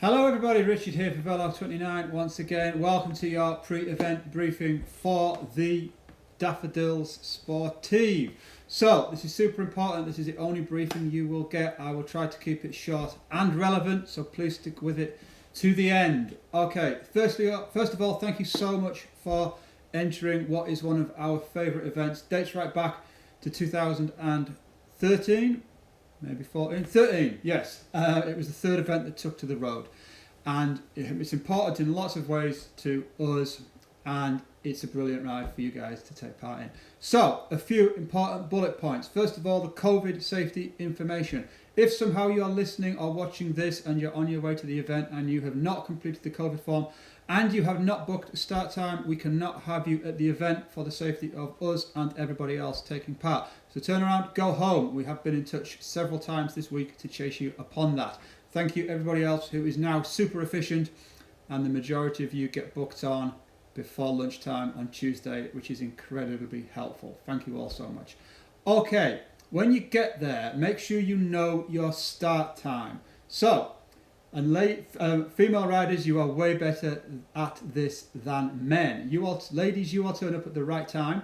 Hello everybody, Richard here for Vlog29 once again. Welcome to your pre-event briefing for the Daffodils Sportive. So this is super important. This is the only briefing you will get. I will try to keep it short and relevant, so please stick with it to the end. Okay, first of all, thank you so much for entering what is one of our favourite events. Dates right back to 2013. Maybe 14, 13, yes. It was the third event that took to the road. And it's important in lots of ways to us, and it's a brilliant ride for you guys to take part in. So, a few important bullet points. First of all, the COVID safety information. If somehow you're listening or watching this and you're on your way to the event and you have not completed the COVID form and you have not booked a start time, we cannot have you at the event for the safety of us and everybody else taking part. So turn around, go home. We have been in touch several times this week to chase you upon that. Thank you everybody else who is now super efficient, and the majority of you get booked on before lunchtime on Tuesday, which is incredibly helpful. Thank you all so much. Okay, when you get there, make sure you know your start time. So, and female riders, you are way better at this than men. Ladies, you all turn up at the right time.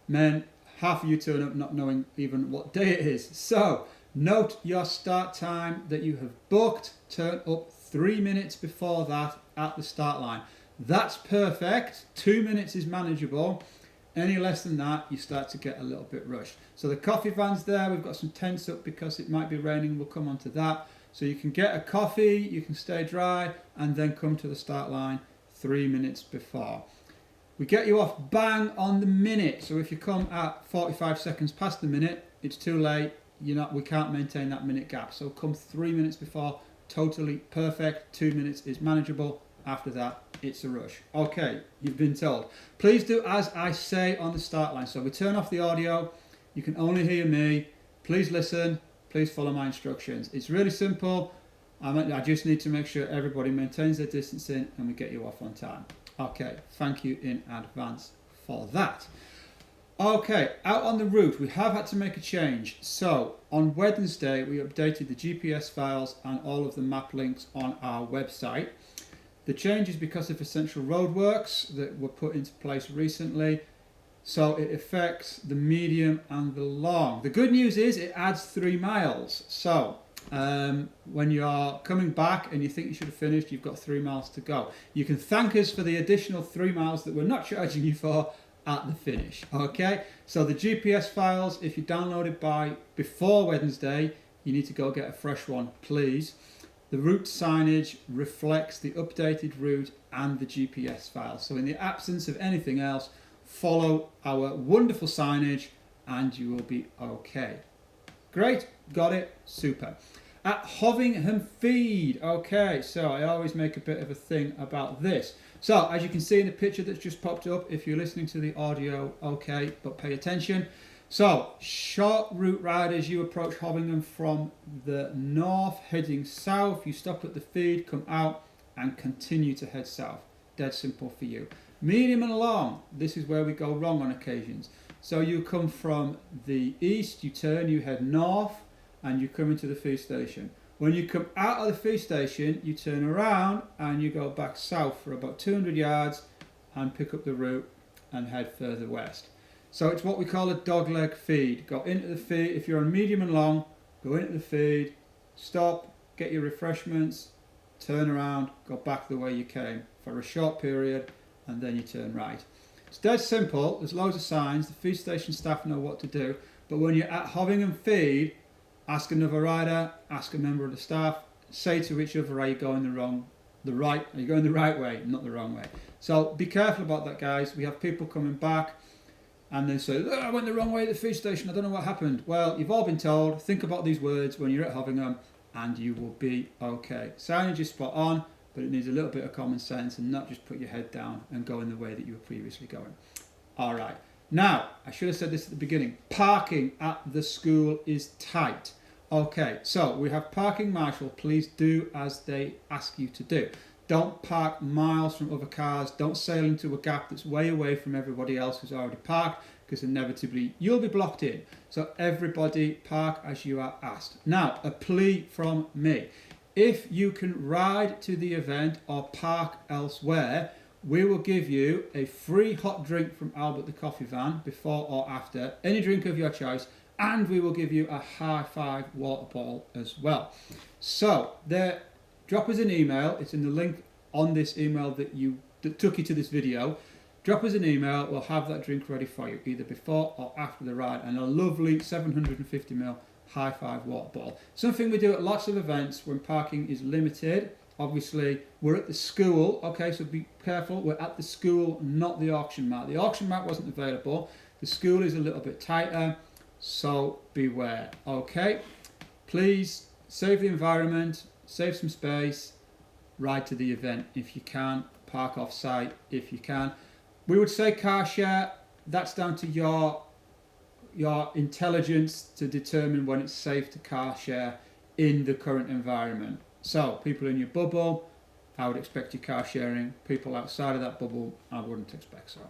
Men, half of you turn up not knowing even what day it is. So, note your start time that you have booked. Turn up 3 minutes before that at the start line. That's perfect. 2 minutes is manageable. Any less than that, you start to get a little bit rushed. So the coffee van's there. We've got some tents up because it might be raining. We'll come on to that. So you can get a coffee, you can stay dry, and then come to the start line 3 minutes before. We get you off bang on the minute. So if you come at 45 seconds past the minute, it's too late. We can't maintain that minute gap. So come 3 minutes before, totally perfect. 2 minutes is manageable. After that, it's a rush. Okay, you've been told. Please do as I say on the start line. So we turn off the audio. You can only hear me. Please listen. Please follow my instructions. It's really simple. I just need to make sure everybody maintains their distancing and we get you off on time. Okay, thank you in advance for that. Okay, out on the route, we have had to make a change. So, on Wednesday, we updated the GPS files and all of the map links on our website. The change is because of essential roadworks that were put into place recently. So it affects the medium and the long. The good news is it adds 3 miles. So when you're coming back and you think you should have finished, you've got 3 miles to go. You can thank us for the additional 3 miles that we're not charging you for at the finish. Okay, so the GPS files, if you download it before Wednesday, you need to go get a fresh one, please. The route signage reflects the updated route and the GPS file. So in the absence of anything else, follow our wonderful signage and you will be okay. Great, got it, super. At Hovingham Feed, okay, so I always make a bit of a thing about this. So as you can see in the picture that's just popped up, if you're listening to the audio, okay, but pay attention. So, short route riders, you approach Hovingham from the north, heading south. You stop at the feed, come out, and continue to head south. Dead simple for you. Medium and long, this is where we go wrong on occasions. So you come from the east, you turn, you head north, and you come into the feed station. When you come out of the feed station, you turn around and you go back south for about 200 yards and pick up the route and head further west. So it's what we call a dogleg feed. Go into the feed, if you're on medium and long, go into the feed, stop, get your refreshments, turn around, go back the way you came for a short period, and then you turn right. It's dead simple, there's loads of signs, the feed station staff know what to do, but when you're at Hovingham Feed, ask another rider, ask a member of the staff, say to each other, are you going the right way, not the wrong way. So be careful about that, guys. We have people coming back and then say, I went the wrong way at the feed station, I don't know what happened. Well, you've all been told, think about these words when you're at Hovingham and you will be okay. Signage is spot on, but it needs a little bit of common sense and not just put your head down and go in the way that you were previously going. All right. Now, I should have said this at the beginning. Parking at the school is tight. Okay, so we have parking marshal. Please do as they ask you to do. Don't park miles from other cars. Don't sail into a gap that's way away from everybody else who's already parked, because inevitably you'll be blocked in. So everybody park as you are asked. Now, a plea from me. If you can ride to the event or park elsewhere, we will give you a free hot drink from Albert the Coffee Van before or after, any drink of your choice, and we will give you a high five water bottle as well. So there, drop us an email. It's in the link on this email that took you to this video. Drop us an email. We'll have that drink ready for you either before or after the ride, and a lovely 750ml high five water bottle. Something we do at lots of events when parking is limited. Obviously, we're at the school, okay, so be careful. We're at the school, not the auction mart. The auction mart wasn't available. The school is a little bit tighter, so beware, okay? Please save the environment, save some space, ride to the event if you can, park off site if you can. We would say car share. That's down to your intelligence to determine when it's safe to car share in the current environment. So people in your bubble, I would expect you car sharing. People outside of that bubble, I wouldn't expect so.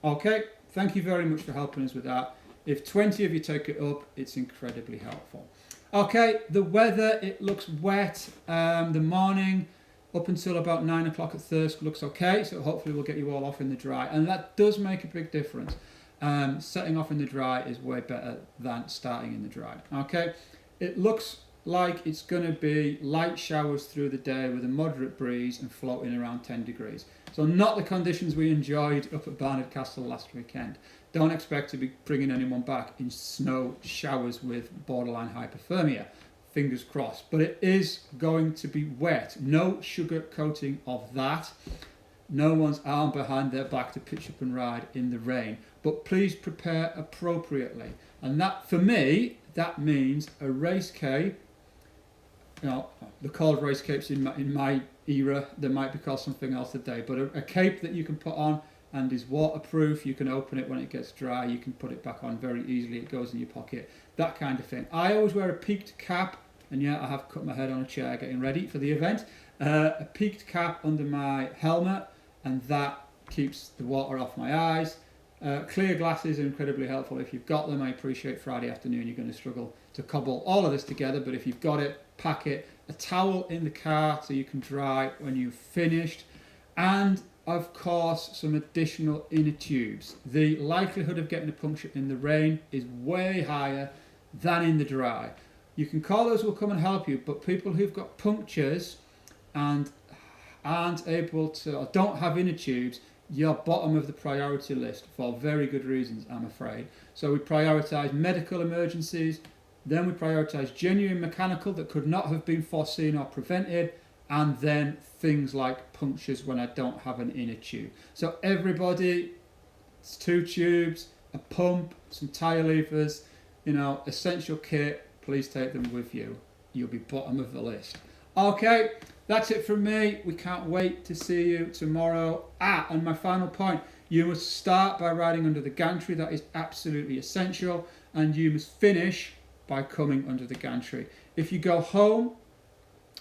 Okay, thank you very much for helping us with that. If 20 of you take it up, it's incredibly helpful. Okay, the weather, it looks wet. The morning up until about 9 o'clock at Thirsk looks okay, so hopefully we'll get you all off in the dry, and that does make a big difference. Setting off in the dry is way better than starting in the dry. Okay, it looks like it's going to be light showers through the day with a moderate breeze and floating around 10 degrees. So not the conditions we enjoyed up at Barnard Castle last weekend. Don't expect to be bringing anyone back in snow showers with borderline hypothermia. Fingers crossed. But it is going to be wet. No sugar coating of that. No one's arm behind their back to pitch up and ride in the rain. But please prepare appropriately. And that, for me, that means a race cape. You know, they're called race capes in my era. They might be called something else today. But a cape that you can put on and is waterproof. You can open it when it gets dry. You can put it back on very easily. It goes in your pocket. That kind of thing. I always wear a peaked cap. And yeah, I have cut my head on a chair getting ready for the event. A peaked cap under my helmet. And that keeps the water off my eyes. Clear glasses are incredibly helpful if you've got them. I appreciate Friday afternoon you're going to struggle to cobble all of this together, but if you've got it, pack it. A towel in the car so you can dry when you've finished, and of course some additional inner tubes. The likelihood of getting a puncture in the rain is way higher than in the dry. You can call those who will come and help you, but people who've got punctures and aren't able to or don't have inner tubes, you're bottom of the priority list for very good reasons, I'm afraid. So we prioritise medical emergencies, then we prioritise genuine mechanical that could not have been foreseen or prevented, and then things like punctures when I don't have an inner tube. So everybody, it's 2 tubes, a pump, some tyre levers, you know, essential kit, please take them with you. You'll be bottom of the list. Okay, that's it from me. We can't wait to see you tomorrow. And my final point, you must start by riding under the gantry. That is absolutely essential. And you must finish by coming under the gantry. If you go home,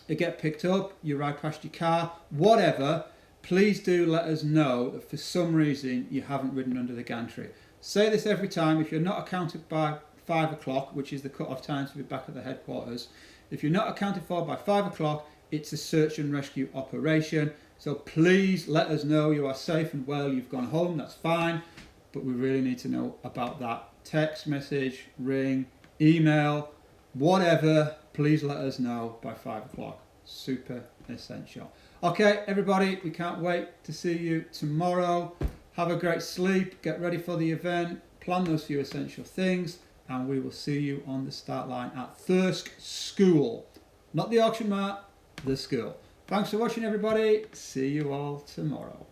you get picked up, you ride past your car, whatever, please do let us know that for some reason you haven't ridden under the gantry. Say this every time. If you're not accounted by 5 o'clock, which is the cut-off time to be back at the headquarters, if you're not accounted for by 5 o'clock, it's a search and rescue operation. So please let us know you are safe and well, you've gone home, that's fine. But we really need to know about that. Text message, ring, email, whatever, please let us know by 5 o'clock. Super essential. Okay, everybody, we can't wait to see you tomorrow. Have a great sleep, get ready for the event, plan those few essential things, and we will see you on the start line at Thirsk School. Not the auction mart, the school. Thanks for watching, everybody. See you all tomorrow.